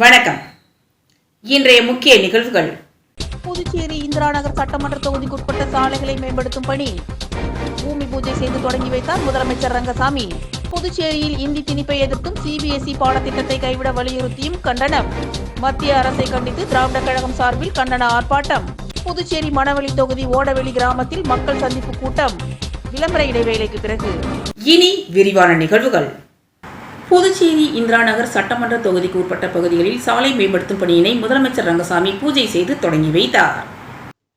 வணக்கம். இன்றைய முக்கிய நிகழ்வுகள். புதுச்சேரி இந்திரா நகர் சட்டமன்ற தொகுதிக்குட்பட்ட சாலைகளை மேம்படுத்தும் பணி பூமி பூஜை செய்து தொடங்கி வைத்தார் முதலமைச்சர் ரங்கசாமி. புதுச்சேரியில் இந்தி திணிப்பை எதிர்த்தும் சிபிஎஸ்இ பாடத்திட்டத்தை கைவிட வலியுறுத்தியும் கண்டனம். மத்திய அரசை கண்டித்து திராவிட கழகம் சார்பில் கண்டன ஆர்ப்பாட்டம். புதுச்சேரி மணவெளி தொகுதி ஓடவெளி கிராமத்தில் மக்கள் சந்திப்பு கூட்டம். விளம்பர இடைவேளைக்கு பிறகு இனி விரிவான நிகழ்வுகள். புதுச்சேரி இந்திரா நகர் சட்டமன்ற தொகுதிக்கு உட்பட்ட பகுதிகளில் சாலை மேம்படுத்தும் பணியினை முதலமைச்சர் ரங்கசாமி பூஜை செய்து தொடங்கி வைத்தார்.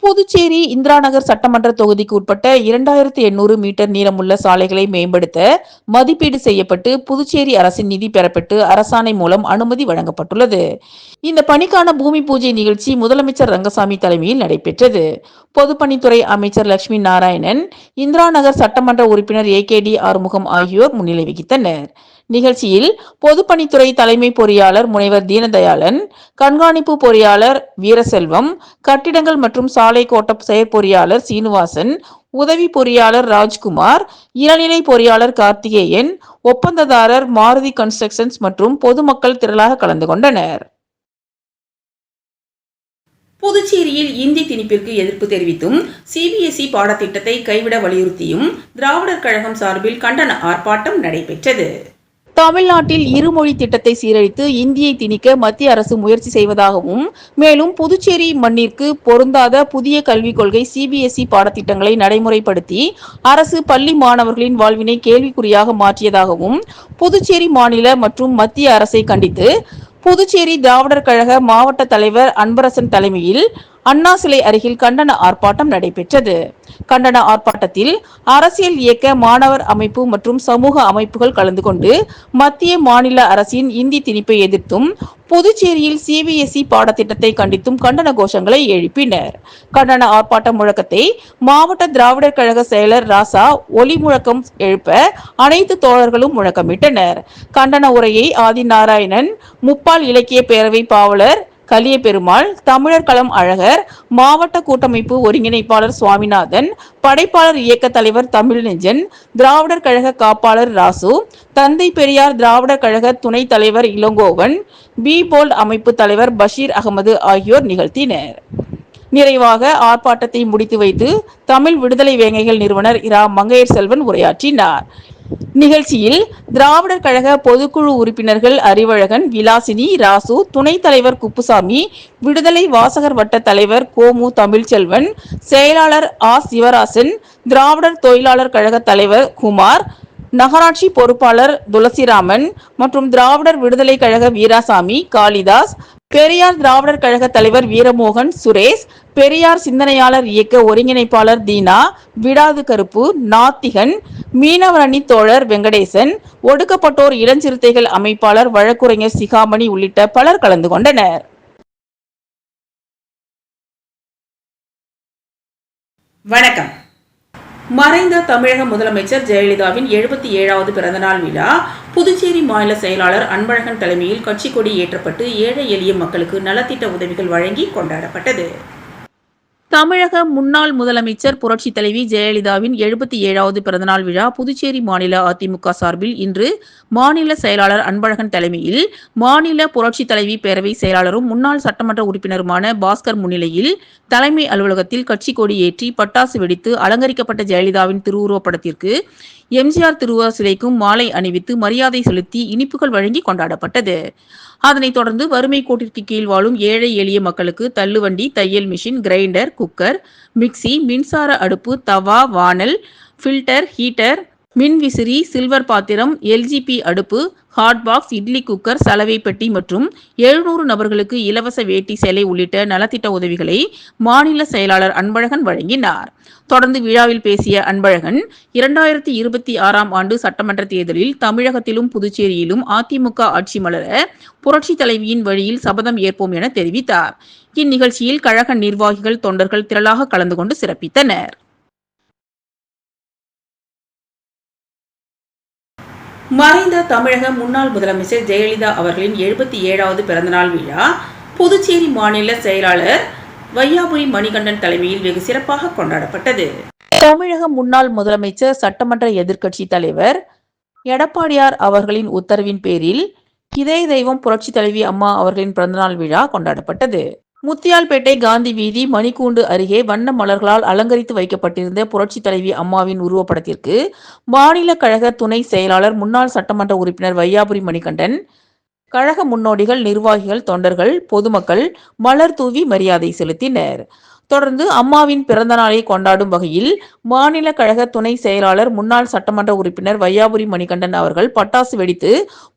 புதுச்சேரி இந்திரா நகர் சட்டமன்ற தொகுதிக்கு உட்பட்ட 2800 மீட்டர் நீளமுள்ள சாலைகளை மேம்படுத்த மதிப்பீடு செய்யப்பட்டு புதுச்சேரி அரசின் நிதி பெறப்பட்டு அரசாணை மூலம் அனுமதி வழங்கப்பட்டுள்ளது. இந்த பணிக்கான பூமி பூஜை நிகழ்ச்சி முதலமைச்சர் ரங்கசாமி தலைமையில் நடைபெற்றது. பொதுப்பணித்துறை அமைச்சர் லட்சுமி நாராயணன், இந்திரா நகர் சட்டமன்ற உறுப்பினர் AKD ஆறுமுகம் ஆகியோர் முன்னிலை வகித்தனர். நிகழ்ச்சியில் பொதுப்பணித்துறை தலைமை பொறியாளர் முனைவர் தீனதயாளன், கண்காணிப்பு பொறியாளர் வீரசெல்வம், கட்டிடங்கள் மற்றும் சாலை கோட்ட செயற்பொறியாளர் சீனிவாசன், உதவி பொறியாளர் ராஜ்குமார், இளநிலை பொறியாளர் கார்த்திகேயன், ஒப்பந்ததாரர் மாருதி கன்ஸ்ட்ரக்ஷன்ஸ் மற்றும் பொதுமக்கள் திரளாக கலந்து கொண்டனர். புதுச்சேரியில் இந்தி திணிப்பிற்கு எதிர்ப்பு தெரிவித்தும் சிபிஎஸ்இ பாடத்திட்டத்தை கைவிட வலியுறுத்தியும் திராவிடர் கழகம் சார்பில் கண்டன ஆர்ப்பாட்டம் நடைபெற்றது. தமிழ்நாட்டில் இருமொழி திட்டத்தை சீரழித்து இந்தியை திணிக்க மத்திய அரசு முயற்சி செய்வதாகவும், மேலும் புதுச்சேரி மண்ணிற்கு பொருந்தாத புதிய கல்விக் கொள்கை சிபிஎஸ்இ பாடத்திட்டங்களை நடைமுறைப்படுத்தி அரசு பள்ளி மாணவர்களின் வாழ்வினை கேள்விக்குறியாக மாற்றியதாகவும் புதுச்சேரி மாநில மற்றும் மத்திய அரசை கண்டித்து புதுச்சேரி திராவிடர் கழக மாவட்ட தலைவர் அன்பரசன் தலைமையில் அண்ணா சிலை அருகில் கண்டன ஆர்ப்பாட்டம் நடைபெற்றது. கண்டன ஆர்ப்பாட்டத்தில் அரசியல் இயக்க, மாணவர் அமைப்பு மற்றும் சமூக அமைப்புகள் கலந்து கொண்டு மத்திய மாநில அரசின் இந்தி திணிப்பை எதிர்த்தும் புதுச்சேரியில் சிபிஎஸ்இ பாடத்திட்டத்தை கண்டித்தும் கண்டன கோஷங்களை எழுப்பினர். கண்டன ஆர்ப்பாட்ட முழக்கத்தை மாவட்ட திராவிடர் கழக செயலர் ராசா ஒலி முழக்கம் எழுப்ப அனைத்து தோழர்களும் முழக்கமிட்டனர். கண்டன உரையை ஆதிநாராயணன், முப்பால் இலக்கிய பேரவை பாவலர் கலியபெருமாள், தமிழர் களம் அழகர், மாவட்ட கூட்டமைப்பு ஒருங்கிணைப்பாளர் சுவாமிநாதன், படைப்பாளர் இயக்க தலைவர் தமிழ்நெஞ்சன், திராவிடர் கழக காப்பாளர் ராசு, தந்தை பெரியார் திராவிடர் கழக துணை தலைவர் இளங்கோவன், பி போல்ட் அமைப்பு தலைவர் பஷீர் அகமது ஆகியோர் நிகழ்த்தினர். நிறைவாக ஆர்ப்பாட்டத்தை முடித்து வைத்து தமிழ் விடுதலை வேங்கைகள் நிறுவனர் இரா மங்கையர் செல்வன் உரையாற்றினார். நிகழ்ச்சியில் திராவிடர் கழக பொதுக்குழு உறுப்பினர்கள் அறிவழகன், விலாசினி, ராசு, துணைத் தலைவர் குப்புசாமி, விடுதலை வாசகர் வட்ட தலைவர் கோமு தமிழ்ச்செல்வன், செயலாளர் சிவராசன், திராவிடர் தொழிலாளர் கழக தலைவர் குமார், நகராட்சி பொறுப்பாளர் துளசிராமன் மற்றும் திராவிடர் விடுதலை கழக வீராசாமி, காளிதாஸ், பெரியார் திராவிடர் கழக தலைவர் வீரமோகன், சுரேஷ், பெரியார் சிந்தனையாளர் இயக்க ஒருங்கிணைப்பாளர் தீனா, விடாது கருப்பு, நாத்திகன், மீனவர் அணி தோழர் வெங்கடேசன், ஒடுக்கப்பட்டோர் இளஞ்சிறுத்தைகள் அமைப்பாளர் வழக்குரைஞர் சிகாமணி உள்ளிட்ட பலர் கலந்து கொண்டனர். வணக்கம். மறைந்த தமிழக முதலமைச்சர் ஜெயலலிதாவின் 77வது பிறந்தநாள் விழா புதுச்சேரி மாநில செயலாளர் அன்பழகன் தலைமையில் கட்சி கொடி ஏற்றப்பட்டு ஏழை எளிய மக்களுக்கு நலத்திட்ட உதவிகள் வழங்கி கொண்டாடப்பட்டது. தமிழக முன்னாள் முதலமைச்சர் புரட்சி தலைவி ஜெயலலிதாவின் 77வது பிறந்தநாள் விழா புதுச்சேரி மாநில அதிமுக சார்பில் இன்று மாநில செயலாளர் அன்பழகன் தலைமையில் மாநில புரட்சி தலைவி பேரவை செயலாளரும் முன்னாள் சட்டமன்ற உறுப்பினருமான பாஸ்கர் முன்னிலையில் தலைமை அலுவலகத்தில் கட்சி கொடி ஏற்றி பட்டாசு வெடித்து அலங்கரிக்கப்பட்ட ஜெயலலிதாவின் திருவுருவப்படத்திற்கு எம்ஜிஆர் திருவுருவ சிலைக்கும் மாலை அணிவித்து மரியாதை செலுத்தி இனிப்புகள் வழங்கி கொண்டாடப்பட்டது. அதனைத் தொடர்ந்து வறுமை கோட்டிற்கு கீழ் வாழும் ஏழை எளிய மக்களுக்கு தள்ளுவண்டி, தையல் மிஷின், கிரைண்டர், குக்கர், மிக்சி, மின்சார அடுப்பு, தவா, வானல், ஃபில்டர், ஹீட்டர், மின்விசிறி, சில்வர் பாத்திரம், LGP அடுப்பு, ஹாட் பாக்ஸ், இட்லி குக்கர், சலவை பெட்டி மற்றும் 700 நபர்களுக்கு இலவச வேட்டி சேலை உள்ளிட்ட நலத்திட்ட உதவிகளை மாநில செயலாளர் அன்பழகன் வழங்கினார். தொடர்ந்து விழாவில் பேசிய அன்பழகன், 2026ஆம் ஆண்டு சட்டமன்ற தேர்தலில் தமிழகத்திலும் புதுச்சேரியிலும் அதிமுக ஆட்சி மலர புரட்சி தலைவியின் வழியில் சபதம் ஏற்போம் என தெரிவித்தார். இந்நிகழ்ச்சியில் கழக நிர்வாகிகள், தொண்டர்கள் திரளாக கலந்து கொண்டு சிறப்பித்தனர். மறைந்த தமிழக முன்னாள் முதலமைச்சர் ஜெயலலிதா அவர்களின் 77வது பிறந்தநாள் விழா புதுச்சேரி மாநில செயலாளர் வையாபுரி மணிகண்டன் தலைமையில் வெகு சிறப்பாக கொண்டாடப்பட்டது. தமிழக முன்னாள் முதலமைச்சர், சட்டமன்ற எதிர்க்கட்சி தலைவர் எடப்பாடியார் அவர்களின் உத்தரவின் பேரில் இதய தெய்வம் புரட்சி தலைவி அம்மா அவர்களின் பிறந்தநாள் விழா கொண்டாடப்பட்டது. முத்தியால்பேட்டை காந்தி வீதி மணிக்கூண்டு அருகே வண்ண மலர்களால் அலங்கரித்து வைக்கப்பட்டிருந்த புரட்சி தலைவி அம்மாவின் உருவப்படத்திற்கு மாநில கழக துணை செயலாளர், முன்னாள் சட்டமன்ற உறுப்பினர் வையாபுரி மணிகண்டன், கழக முன்னோடிகள், நிர்வாகிகள், தொண்டர்கள், பொதுமக்கள் மலர் தூவி மரியாதை செலுத்தினர். தொடர்ந்து அம்மாவின் பிறந்த நாளை கொண்டாடும் வகையில் மாநில கழக துணை செயலாளர், முன்னாள் சட்டமன்ற உறுப்பினர் வையாபுரி மணிகண்டன் அவர்கள் பட்டாசு வெடித்து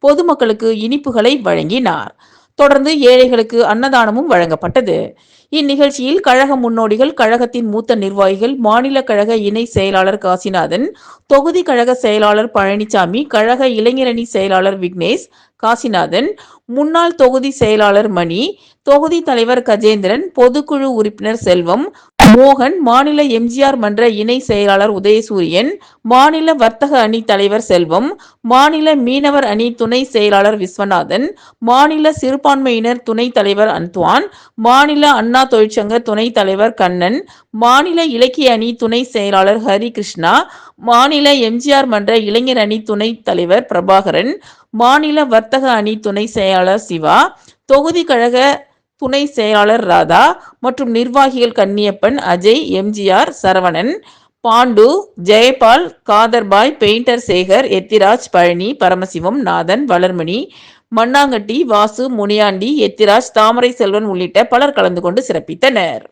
பொதுமக்களுக்கு இனிப்புகளை வழங்கினார். தொடர்ந்து ஏழைகளுக்கு அன்னதானமும் வழங்கப்பட்டது. இந்நிகழ்ச்சியில் கழக முன்னோடிகள், கழகத்தின் மூத்த நிர்வாகிகள், மாநில கழக இணை செயலாளர் காசிநாதன், தொகுதி கழக செயலாளர் பழனிசாமி, கழக இளைஞரணி செயலாளர் விக்னேஷ், காசிநாதன், முன்னாள் தொகுதி செயலாளர் மணி, தொகுதி தலைவர் கஜேந்திரன், பொதுக்குழு உறுப்பினர் செல்வம், மோகன், மாநில எம்ஜிஆர் மன்ற இணை செயலாளர் உதயசூரியன், மாநில வர்த்தக அணி தலைவர் செல்வம், மாநில மீனவர் அணி துணை செயலாளர் விஸ்வநாதன், மாநில சிறுபான்மையினர் துணை தலைவர் அந்த்வான், மாநில அண்ணா தொழிற்சங்க துணை தலைவர் கண்ணன், மாநில இலக்கிய அணி துணை செயலாளர் ஹரி கிருஷ்ணா, மாநில எம்ஜிஆர் மன்ற இளைஞர் அணி துணை தலைவர் பிரபாகரன், மாநில வர்த்தக அணி துணை செயலாளர் சிவா, தொகுதி கழக துணை செயலாளர் ராதா மற்றும் நிர்வாகிகள் கன்னியப்பன், அஜய், எம்ஜிஆர், சரவணன், பாண்டு, ஜெயபால், காதர்பாய், பெயிண்டர் சேகர், எத்திராஜ், பழனி, பரமசிவம், நாதன், வளர்மணி, மண்ணாங்கட்டி, வாசு, முனியாண்டி, எத்திராஜ், தாமரை செல்வன் உள்ளிட்ட பலர் கலந்து கொண்டு சிறப்பித்தனர்.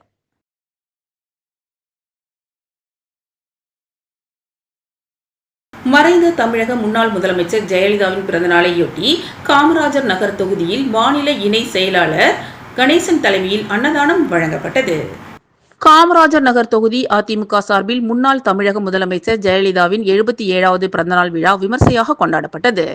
மறைந்த தமிழக முன்னாள் முதலமைச்சர் ஜெயலலிதாவின் பிறந்தநாளையொட்டி காமராஜர் நகர் தொகுதியில் மாநில இணை செயலாளர் கணேசன் தலைமையில் அன்னதானம் வழங்கப்பட்டது. காமராஜர் நகர் தொகுதி அதிமுக சார்பில் முன்னாள் தமிழக முதலமைச்சர் ஜெயலலிதாவின் 77வது பிறந்தநாள் விழா விமர்சையாக கொண்டாடப்பட்டது.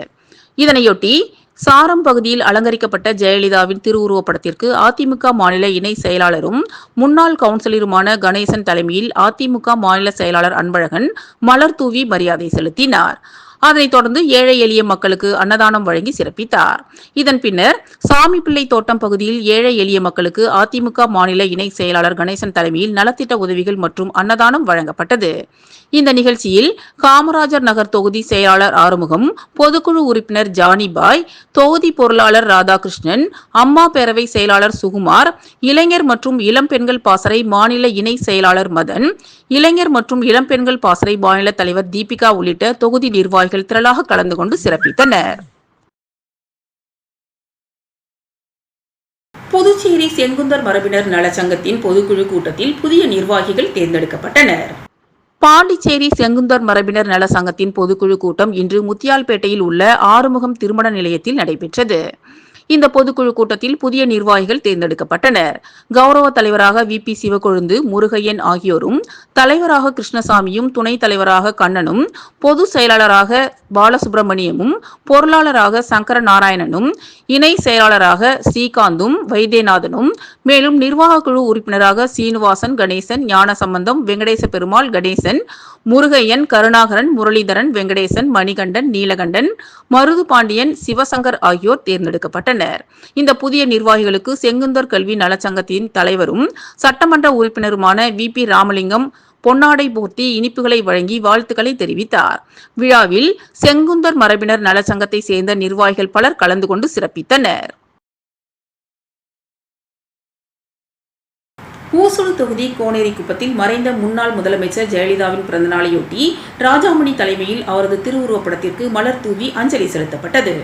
இதனையொட்டி சாரம் பகுதியில் அலங்கரிக்கப்பட்ட ஜெயலலிதாவின் திருவுருவப்படத்திற்கு அதிமுக மாநில இணை செயலாளரும் முன்னாள் கவுன்சிலருமான கணேசன் தலைமையில் அதிமுக மாநில செயலாளர் அன்பழகன் மலர் தூவி மரியாதை செலுத்தினார். அதனைத் தொடர்ந்து ஏழை எளிய மக்களுக்கு அன்னதானம் வழங்கி சிறப்பித்தார். இதன் பின்னர் சாமிப்பிள்ளை தோட்டம் பகுதியில் ஏழை எளிய மக்களுக்கு அதிமுக மாநில இணை செயலாளர் கணேசன் தலைமையில் நலத்திட்ட உதவிகள் மற்றும் அன்னதானம் வழங்கப்பட்டது. இந்த நிகழ்ச்சியில் காமராஜர் நகர் தொகுதி செயலாளர் ஆறுமுகம், பொதுக்குழு உறுப்பினர் ஜானிபாய், தொகுதி பொருளாளர் ராதாகிருஷ்ணன், அம்மா பேரவை செயலாளர் சுகுமார், இளைஞர் மற்றும் இளம்பெண்கள் பாசறை மாநில இணை செயலாளர் மதன், இளைஞர் மற்றும் இளம்பெண்கள் பாசறை மாநில தலைவர் தீபிகா உள்ளிட்ட தொகுதி நிர்வாகிகள் திரளாக கலந்து கொண்டு சிறப்பித்தனர். புதுச்சேரி செங்குந்தர் மரபினர் நலச்சங்கத்தின் பொதுக்குழு கூட்டத்தில் புதிய நிர்வாகிகள் தேர்ந்தெடுக்கப்பட்டனர். பாண்டிச்சேரி செங்குந்தர் மரபினர் நல சங்கத்தின் பொதுக்குழு கூட்டம் இன்று முத்தியால்பேட்டையில் உள்ள ஆறுமுகம் திருமண நிலையத்தில் நடைபெற்றது. இந்த பொதுக்குழு கூட்டத்தில் புதிய நிர்வாகிகள் தேர்ந்தெடுக்கப்பட்டனர். கௌரவ தலைவராக வி.பி. சிவக்கொழுந்து, முருகையன் ஆகியோரும், தலைவராக கிருஷ்ணசாமியும், துணைத் தலைவராக கண்ணனும், பொதுச் செயலாளராக பாலசுப்பிரமணியமும், பொருளாளராக சங்கர நாராயணனும், இணை செயலாளராக ஸ்ரீகாந்தும், வைத்தியநாதனும், மேலும் நிர்வாக குழு உறுப்பினராக சீனிவாசன், கணேசன், ஞானசம்பந்தம், வெங்கடேச பெருமாள், கணேசன், முருகையன், கருணாகரன், முரளிதரன், வெங்கடேசன், மணிகண்டன், நீலகண்டன், மருது பாண்டியன், சிவசங்கர் ஆகியோர் தேர்ந்தெடுக்கப்பட்டனர். இந்த புதிய நிர்வாகிகளுக்கு செங்குந்தர் கல்வி நலச்சங்கத்தின் தலைவரும் சட்டமன்ற உறுப்பினருமான வி.பி. ராமலிங்கம் பொன்னாடை போர்த்தி இனிப்புகளை வழங்கி வாழ்த்துக்களை தெரிவித்தார். விழாவில் செங்குந்தர் மரபினர் நலச்சங்கத்தை சேர்ந்த நிர்வாகிகள் பலர் கலந்து கொண்டு சிறப்பித்தனர். ஊசுடு தொகுதி கோனேரிக்குப்பத்தில் மறைந்த முன்னாள் முதலமைச்சர் ஜெயலலிதாவின் பிறந்தநாளையொட்டி ராஜாமணி தலைமையில் அவரது திருவுருவப்படத்திற்கு மலர் தூவி அஞ்சலி செலுத்தப்பட்டது.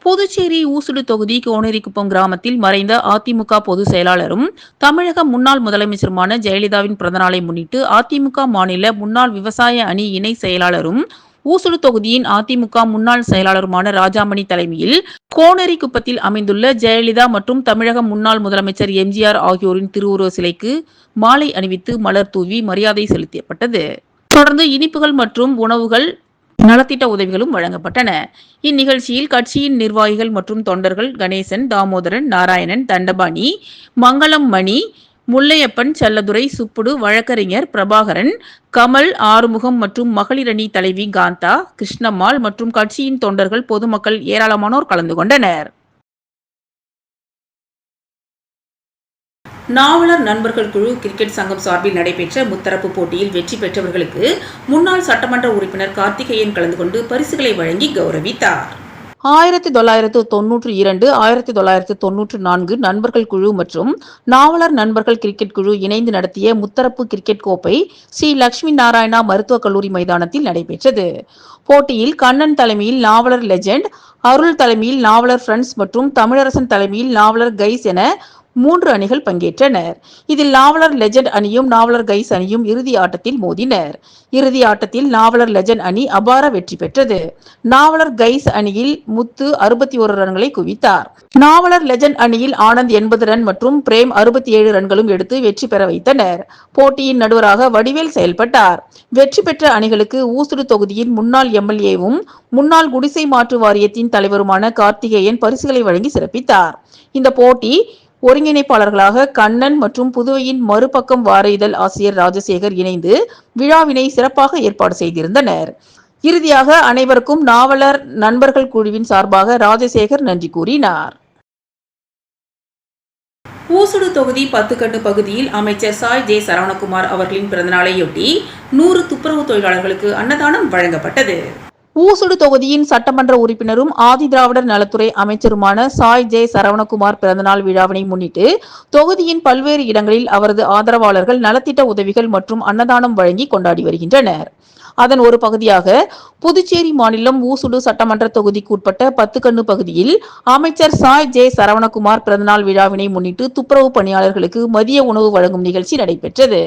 புதுச்சேரி ஊசுடு தொகுதி கோனேரிக்குப்பம் கிராமத்தில் மறைந்த அதிமுக பொதுச் செயலாளரும் தமிழக முன்னாள் முதலமைச்சருமான ஜெயலலிதாவின் பிறந்தநாளை முன்னிட்டு அதிமுக மாநில முன்னாள் விவசாய அணி இணை செயலாளரும் ஊசுடு தொகுதியின் அதிமுக முன்னாள் செயலாளருமான ராஜாமணி தலைமையில் கோனேரிக்குப்பத்தில் அமைந்துள்ள ஜெயலலிதா மற்றும் தமிழக முன்னாள் முதலமைச்சர் எம்ஜிஆர் ஆகியோரின் திருவுருவ சிலைக்கு மாலை அணிவித்து மலர் தூவி மரியாதை செலுத்தப்பட்டது. தொடர்ந்து இனிப்புகள் மற்றும் உணவுகள், நலத்திட்ட உதவிகளும் வழங்கப்பட்டன. இந்நிகழ்ச்சியில் கட்சியின் நிர்வாகிகள் மற்றும் தொண்டர்கள் கணேசன், தாமோதரன், நாராயணன், தண்டபாணி, மங்களம், மணி, முல்லையப்பன், செல்லதுரை, சுப்புடு, வழக்கறிஞர் பிரபாகரன், கமல், ஆறுமுகம் மற்றும் மகளிரணி தலைவி காந்தா, கிருஷ்ணம்மாள் மற்றும் கட்சியின் தொண்டர்கள், பொதுமக்கள் ஏராளமானோர் கலந்து கொண்டனர். நாவலர் நண்பர்கள் குழு கிரிக்கெட் சங்கம் சார்பில் நடைபெற்ற முத்தரப்பு போட்டியில் வெற்றி பெற்றவர்களுக்கு முன்னாள் சட்டமன்ற உறுப்பினர் கார்த்திகேயன் கலந்து கொண்டு பரிசுகளை வழங்கி கௌரவித்தார். 1992, 1994 நண்பர்கள் குழு மற்றும் நாவலர் நண்பர்கள் கிரிக்கெட் குழு இணைந்து நடத்திய முத்தரப்பு கிரிக்கெட் கோப்பை ஸ்ரீ லட்சுமி நாராயணா மருத்துவக் கல்லூரி மைதானத்தில் நடைபெற்றது. போட்டியில் கண்ணன் தலைமையில் நாவலர் லெஜெண்ட், அருள் தலைமையில் நாவலர் ஃப்ரெண்ட்ஸ் மற்றும் தமிழரசன் தலைமையில் நாவலர் கைஸ் என 3 அணிகள் பங்கேற்றனர். இதில் நாவலர் லெஜெண்ட் அணியும் நாவலர் கைஸ் அணியும் இறுதி ஆட்டத்தில் மோதினர். இறுதி ஆட்டத்தில் நாவலர் லெஜெண்ட் அணி அபார வெற்றி பெற்றது. நாவலர் கைஸ் அணியில் முத்து 61 ரன்களை குவித்தார். நாவலர் லெஜெண்ட் அணியில் ஆனந்த் 80 ரன் மற்றும் பிரேம் 67 ரன்களும் எடுத்து வெற்றி பெற வைத்தனர். போட்டியின் நடுவராக வடிவேல் செயல்பட்டார். வெற்றி பெற்ற அணிகளுக்கு ஊசுடு தொகுதியின் முன்னாள் எம்எல்ஏவும் முன்னாள் குடிசை மாற்று வாரியத்தின் தலைவருமான கார்த்திகேயன் பரிசுகளை வழங்கி சிறப்பித்தார். இந்த போட்டி ஒருங்கிணைப்பாளர்களாக கண்ணன் மற்றும் புதுவையின் மறுபக்கம் வார இதழ் ஆசிரியர் ராஜசேகர் இணைந்து விழாவினை சிறப்பாக ஏற்பாடு செய்திருந்தனர். இறுதியாக அனைவருக்கும் நாவலர் நண்பர்கள் குழுவின் சார்பாக ராஜசேகர் நன்றி கூறினார். ஊசுடு தொகுதி 10 கண்ணு பகுதியில் அமைச்சர் சாய் ஜே சரவணகுமார் அவர்களின் பிறந்தநாளையொட்டி 100 துப்புரவு தொழிலாளர்களுக்கு அன்னதானம் வழங்கப்பட்டது. ஊசுடு தொகுதியின் சட்டமன்ற உறுப்பினரும் ஆதிதிராவிடர் நலத்துறை அமைச்சருமான சாய் ஜே சரவணகுமார் பிறந்தநாள் விழாவினை முன்னிட்டு தொகுதியின் பல்வேறு இடங்களில் அவரது ஆதரவாளர்கள் நலத்திட்ட உதவிகள் மற்றும் அன்னதானம் வழங்கி கொண்டாடி வருகின்றனர். அதன் ஒரு பகுதியாக புதுச்சேரி மாநிலம் ஊசுடு சட்டமன்ற தொகுதிக்கு உட்பட்ட 10 கண்ணு பகுதியில் அமைச்சர் சாய் ஜே சரவணகுமார் பிறந்தநாள் விழாவினை முன்னிட்டு துப்புரவு பணியாளர்களுக்கு மதிய உணவு வழங்கும் நிகழ்ச்சி நடைபெற்றது.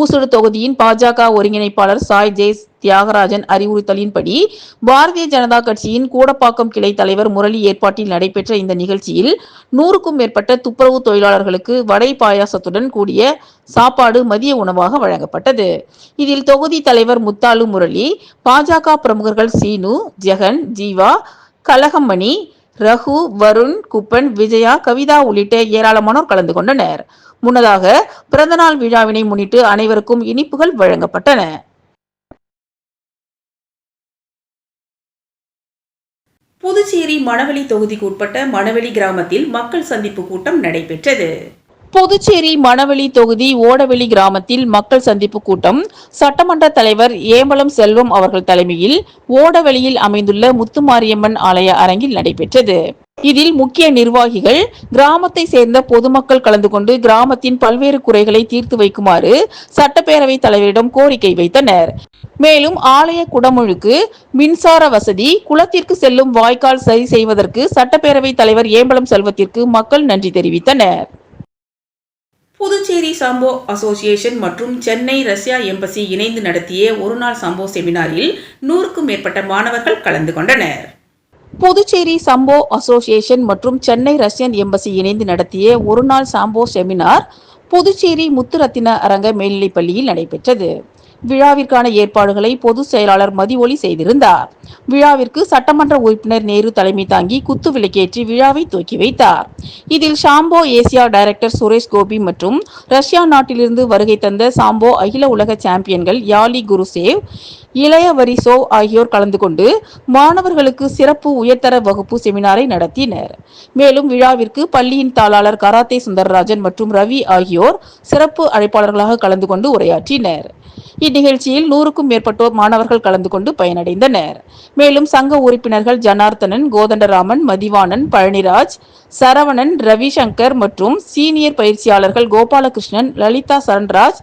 ஊசுடு தொகுதியின் பாஜக ஒருங்கிணைப்பாளர் சாய் ஜே தியாகராஜன் அறிவுறுத்தலின்படி பாரதிய ஜனதா கட்சியின் கூடப்பாக்கம் கிளை தலைவர் முரளி ஏற்பாட்டில் நடைபெற்ற இந்த நிகழ்ச்சியில் 100க்கும் மேற்பட்ட துப்புரவு தொழிலாளர்களுக்கு வடை பாயாசத்துடன் கூடிய சாப்பாடு மதிய உணவாக வழங்கப்பட்டது. இதில் தொகுதி தலைவர் முத்தாலு முரளி, பாஜக பிரமுகர்கள் சீனு, ஜெகன், ஜீவா, கலகமணி, ரகு, வருண், குப்பன், விஜயா, கவிதா உள்ளிட்ட ஏராளமானோர் கலந்து கொண்டனர். முன்னதாக பிறந்தநாள் விழாவினை முன்னிட்டு அனைவருக்கும் இனிப்புகள் வழங்கப்பட்டன. புதுச்சேரி மணவெளி தொகுதிக்கு உட்பட்ட மணவெளி கிராமத்தில் மக்கள் சந்திப்பு கூட்டம் நடைபெற்றது. புதுச்சேரி மணவெளி தொகுதி ஓடவெளி கிராமத்தில் மக்கள் சந்திப்பு கூட்டம் சட்டமன்ற தலைவர் ஏம்பலம் செல்வம் அவர்கள் தலைமையில் ஓடவெளியில் அமைந்துள்ள முத்துமாரியம்மன் ஆலய அரங்கில் நடைபெற்றது. இதில் முக்கிய நிர்வாகிகள், கிராமத்தை சேர்ந்த பொதுமக்கள் கலந்து கொண்டு கிராமத்தின் பல்வேறு குறைகளை தீர்த்து வைக்குமாறு சட்டப்பேரவை தலைவரிடம் கோரிக்கை வைத்தனர். மேலும் ஆலய குடமுழுக்கு, மின்சார வசதி, குளத்திற்கு செல்லும் வாய்க்கால் சரி செய்வதற்கு சட்டப்பேரவை தலைவர் ஏம்பலம் செல்வத்திற்கு மக்கள் நன்றி தெரிவித்தனர். புதுச்சேரி சம்போ அசோசியேஷன் மற்றும் சென்னை ரஷ்யா எம்பசி இணைந்து நடத்திய ஒருநாள் சம்போ செமினாரில் 100க்கும் மேற்பட்ட மாணவர்கள் கலந்து கொண்டனர். புதுச்சேரி சம்போ அசோசியேஷன் மற்றும் சென்னை ரஷ்யன் எம்பசி இணைந்து நடத்திய ஒருநாள் சாம்போ செமினார் புதுச்சேரி முத்துரத்தின அரங்க மேல்நிலைப்பள்ளியில் நடைபெற்றது. விழாவிற்கான ஏற்பாடுகளை பொதுச் செயலாளர் மதிவொலி செய்திருந்தார். விழாவிற்கு சட்டமன்ற உறுப்பினர் நேரு தலைமை தாங்கி குத்து விளக்கேற்றி விழாவை துவக்கி வைத்தார். இதில் சாம்போ ஏசியா டைரக்டர் சுரேஷ் கோபி மற்றும் ரஷ்யா நாட்டிலிருந்து வருகை தந்த சாம்போ அகில உலக சாம்பியன்கள் யாலி குருசேவ், இளையவரிசோவ் ஆகியோர் கலந்து கொண்டு மாணவர்களுக்கு சிறப்பு உயர்தர வகுப்பு செமினாரை நடத்தினர். மேலும் விழாவிற்கு பள்ளியின் தாளாளர் கராத்தே சுந்தரராஜன் மற்றும் ரவி ஆகியோர் சிறப்பு அழைப்பாளர்களாக கலந்து கொண்டு உரையாற்றினர். இந்நிகழ்ச்சியில் 100க்கும் மேற்பட்டோர் மாணவர்கள் கலந்து கொண்டு பயனடைந்தனர். மேலும் சங்க உறுப்பினர்கள் ஜனார்த்தனன், கோதண்டராமன், மதிவாணன், பழனிராஜ், சரவணன், ரவிசங்கர் மற்றும் சீனியர் பயிற்சியாளர்கள் கோபாலகிருஷ்ணன், லலிதா சரண்ராஜ்,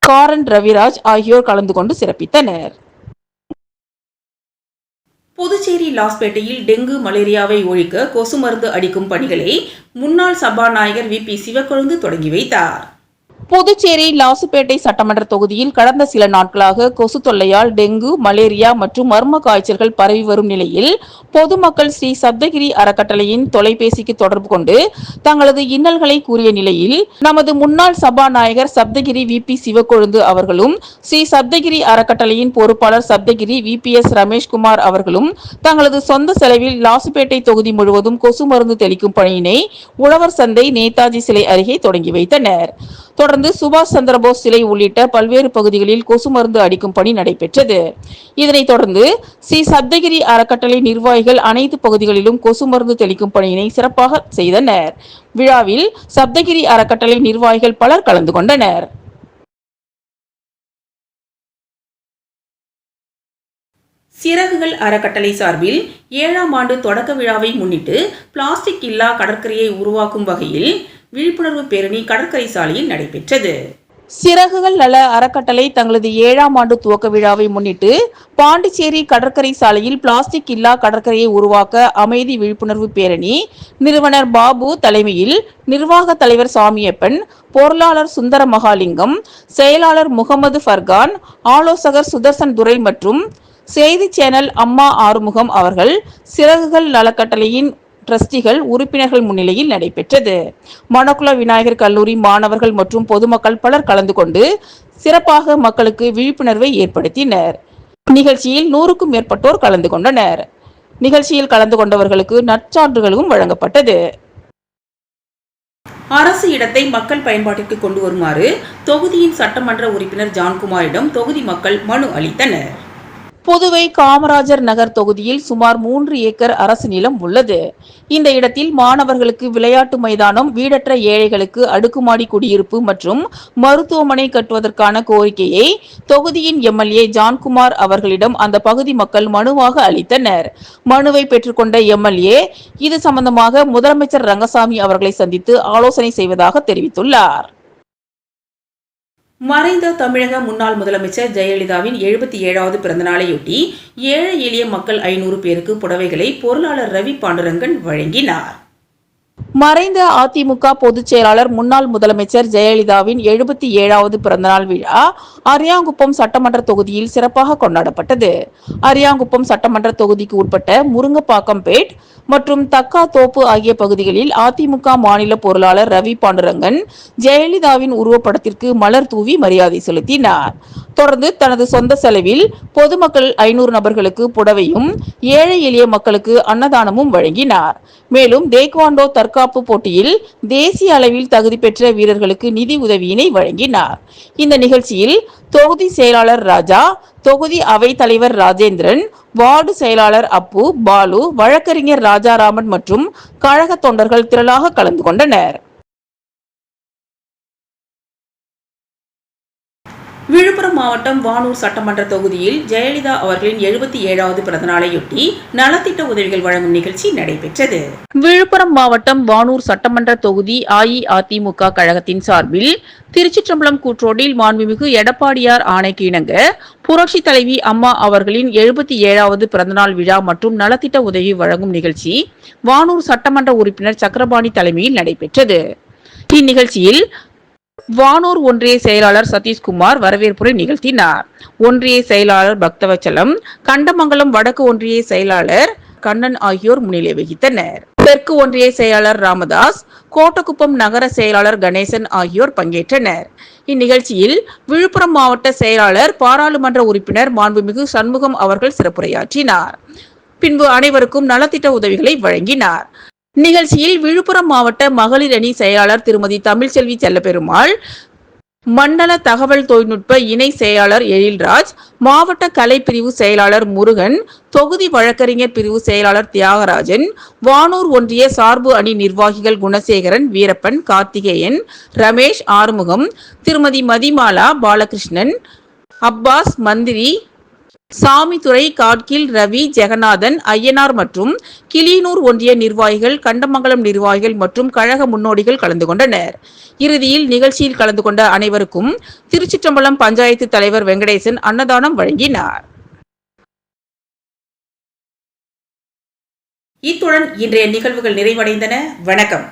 காரன் ரவிராஜ் ஆகியோர் கலந்து கொண்டு சிறப்பித்தனர். புதுச்சேரி லாஸ்பேட்டையில் டெங்கு, மலேரியாவை ஒழிக்க கொசு மருந்து அடிக்கும் பணிகளை முன்னாள் சபாநாயகர் வி.பி. சிவக்கொழுந்து தொடங்கி வைத்தார். புதுச்சேரி லாசுப்பேட்டை சட்டமன்ற தொகுதியில் கடந்த சில நாட்களாக கொசு தொல்லையால் டெங்கு, மலேரியா மற்றும் மர்ம காய்ச்சல்கள் பரவி வரும் நிலையில் பொதுமக்கள் ஸ்ரீ சப்தகிரி அறக்கட்டளையின் தொலைபேசிக்கு தொடர்பு கொண்டு தங்களது இன்னல்களை கூறிய நிலையில் நமது முன்னாள் சபாநாயகர் சப்தகிரி வி.பி. சிவக்கொழுந்து அவர்களும் ஸ்ரீ சப்தகிரி அறக்கட்டளையின் பொறுப்பாளர் சப்தகிரி வி.பி.எஸ். ரமேஷ்குமார் அவர்களும் தங்களது சொந்த செலவில் லாசுப்பேட்டை தொகுதி முழுவதும் கொசு மருந்து தெளிக்கும் பணியினை உழவர் சந்தை, நேதாஜி சிலை அருகே தொடங்கி வைத்தனர். தொடர்ந்து சுபாஷ் சந்திரபோஸ் சிலை உள்ளிட்ட பல்வேறு பகுதிகளில் கொசு மருந்து அடிக்கும் பணி நடைபெற்றது. இதனைத் தொடர்ந்து ஸ்ரீ சப்தகிரி அறக்கட்டளை நிர்வாகிகள் அனைத்து பகுதிகளிலும் கொசு மருந்து தெளிக்கும் பணியினை சிறப்பாக செய்தனர். விழாவில் சப்தகிரி அறக்கட்டளை நிர்வாகிகள் பலர் கலந்து கொண்டனர். சிறகுகள் அறக்கட்டளை சார்பில் 7ஆம் ஆண்டு தொடக்க விழாவை முன்னிட்டு பிளாஸ்டிக் இல்லா கடற்கரையை உருவாக்கும் வகையில் விழிப்புணர்வு பேரணி கடற்கரை சாலையில் நடைபெற்றது. சிறகுகள் நல அறக்கட்டளை தங்களது 7ஆம் ஆண்டு துவக்க விழாவை முன்னிட்டு பாண்டிச்சேரி கடற்கரை சாலையில் பிளாஸ்டிக் இல்லா கடற்கரையை உருவாக்க அமைதி விழிப்புணர்வு பேரணி நிறுவனர் பாபு தலைமையில் நிர்வாக தலைவர் சாமியப்பன், பொருளாளர் சுந்தர மகாலிங்கம், செயலாளர் முகமது ஃபர்கான், ஆலோசகர் சுதர்சன் துரை மற்றும் செய்தி சேனல் அம்மா ஆறுமுகம் அவர்கள் சிறகுகள் நலக்கட்டளையின் டிரஸ்டிகள் உறுப்பினர்கள் முன்னிலையில் நடைபெற்றது. மணக்குள விநாயகர் கல்லூரி மாணவர்கள் மற்றும் பொதுமக்கள் பலர் கலந்து கொண்டு சிறப்பாக மக்களுக்கு விழிப்புணர்வை ஏற்படுத்தினர். நிகழ்ச்சியில் 100க்கும் மேற்பட்டோர் கலந்து கொண்டனர். நிகழ்ச்சியில் கலந்து கொண்டவர்களுக்கு நற்சான்றுகளும் வழங்கப்பட்டது. அரசு இடத்தை மக்கள் பயன்பாட்டிற்கு கொண்டு வருமாறு தொகுதியின் சட்டமன்ற உறுப்பினர் ஜான்குமாரிடம் தொகுதி மக்கள் மனு அளித்தனர். புதுவை காமராஜர் நகர் தொகுதியில் சுமார் 3 ஏக்கர் அரசு நிலம் உள்ளது. இந்த இடத்தில் மாணவர்களுக்கு விளையாட்டு மைதானம், வீடற்ற ஏழைகளுக்கு அடுக்குமாடி குடியிருப்பு மற்றும் மருத்துவமனை கட்டுவதற்கான கோரிக்கையை தொகுதியின் எம்எல்ஏ ஜான்குமார் அவர்களிடம் அந்த பகுதி மக்கள் மனுவாக அளித்தனர். மனுவை பெற்றுக்கொண்ட எம்எல்ஏ இது சம்பந்தமாக முதலமைச்சர் ரங்கசாமி அவர்களை சந்தித்து ஆலோசனை செய்வதாக தெரிவித்துள்ளார். மறைந்த தமிழக முன்னாள் முதலமைச்சர் ஜெயலலிதாவின் 77வது பிறந்தநாளையொட்டி ஏழை எளிய மக்கள் 500 பேருக்கு புடவைகளை பொருளாளர் ரவி பாண்டுரங்கன் வழங்கினார். மறைந்த அதிமுக பொதுச் செயலாளர் முன்னாள் முதலமைச்சர் ஜெயலலிதாவின் 77வது பிறந்தநாள் விழா அரியாங்குப்பம் சட்டமன்ற தொகுதியில் சிறப்பாக கொண்டாடப்பட்டது. அரியாங்குப்பம் சட்டமன்ற தொகுதிக்கு உட்பட்ட முருங்கப்பாக்கம்பேட் மற்றும் தக்காத்தோப்பு ஆகிய பகுதிகளில் அதிமுக மாநில பொருளாளர் ரவி பாண்டுரங்கன் ஜெயலலிதாவின் உருவப்படத்திற்கு மலர் தூவி மரியாதை செலுத்தினார். தொடர்ந்து தனது சொந்த செலவில் பொதுமக்கள் 500 நபர்களுக்கு புடவையும், ஏழை எளிய மக்களுக்கு அன்னதானமும் வழங்கினார். மேலும் தேக்வாண்டோ தற்காப்பு போட்டியில் தேசிய அளவில் தகுதி பெற்ற வீரர்களுக்கு நிதி உதவியினை வழங்கினார். இந்த நிகழ்ச்சியில் தொகுதி செயலாளர் ராஜா, தொகுதி அவைத் தலைவர் ராஜேந்திரன், வார்டு செயலாளர் அப்பு, பாலு, வழக்கறிஞர் ராஜாராமன் மற்றும் கழக தொண்டர்கள் திரளாக கலந்து கொண்டனர். விழுப்புரம் மாவட்டம் வானூர் சட்டமன்ற தொகுதியில் ஜெயலலிதா அவர்களின் 77வது பிறந்தநாளையொட்டி நலத்திட்ட உதவிகள் வழங்கும் நிகழ்ச்சி நடைபெற்றது. விழுப்புரம் மாவட்டம் வானூர் சட்டமன்ற தொகுதி அஇஅதிமுக கழகத்தின் சார்பில் திருச்சிற்றம்பலம் கூற்றோடில் மாண்புமிகு எடப்பாடியார் ஆணைக்கு இணங்க புரட்சி தலைவி அம்மா அவர்களின் 77வது பிறந்தநாள் விழா மற்றும் நலத்திட்ட உதவி வழங்கும் நிகழ்ச்சி வானூர் சட்டமன்ற உறுப்பினர் சக்கரபாணி தலைமையில் நடைபெற்றது. இந்நிகழ்ச்சியில் வானூர் ஒன்றிய செயலாளர் சதீஷ்குமார் வரவேற்புரை நிகழ்த்தினார். ஒன்றிய செயலாளர் பக்தவச்சலம், கண்டமங்கலம் வடக்கு ஒன்றிய செயலாளர் கண்ணன் ஆகியோர் முன்னிலை வகித்தனர். தெற்கு ஒன்றிய செயலாளர் ராமதாஸ், கோட்டக்குப்பம் நகர செயலாளர் கணேசன் ஆகியோர் பங்கேற்றனர். இந்நிகழ்ச்சியில் விழுப்புரம் மாவட்ட செயலாளர் பாராளுமன்ற உறுப்பினர் மாண்புமிகு சண்முகம் அவர்கள் சிறப்புரையாற்றினார். பின்பு அனைவருக்கும் நலத்திட்ட உதவிகளை வழங்கினார். நிகழ்ச்சியில் விழுப்புரம் மாவட்ட மகளிர் அணி செயலாளர் திருமதி தமிழ்செல்வி செல்லப்பெருமாள், மண்டல தகவல் தொழில்நுட்ப இணை செயலாளர் எழில்ராஜ், மாவட்ட கலை பிரிவு செயலாளர் முருகன், தொகுதி வழக்கறிஞர் பிரிவு செயலாளர் தியாகராஜன், வானூர் ஒன்றிய சார்பு அணி நிர்வாகிகள் குணசேகரன், வீரப்பன், கார்த்திகேயன், ரமேஷ், ஆறுமுகம், திருமதி மதிமாலா, பாலகிருஷ்ணன், அப்பாஸ், மந்திரி, சாமித்துறை, காட்கில், ரவி, ஜெகநாதன், ஐயனார் மற்றும் கிளியனூர் ஒன்றிய நிர்வாகிகள், கண்டமங்கலம் நிர்வாகிகள் மற்றும் கழக முன்னோடிகள் கலந்து கொண்டனர். இறுதியில் நிகழ்ச்சியில் கலந்து கொண்ட அனைவருக்கும் திருச்சிற்றம்பலம் பஞ்சாயத்து தலைவர் வெங்கடேசன் அன்னதானம் வழங்கினார். இத்துடன் இன்றைய நிகழ்வுகள் நிறைவடைந்தன. வணக்கம்.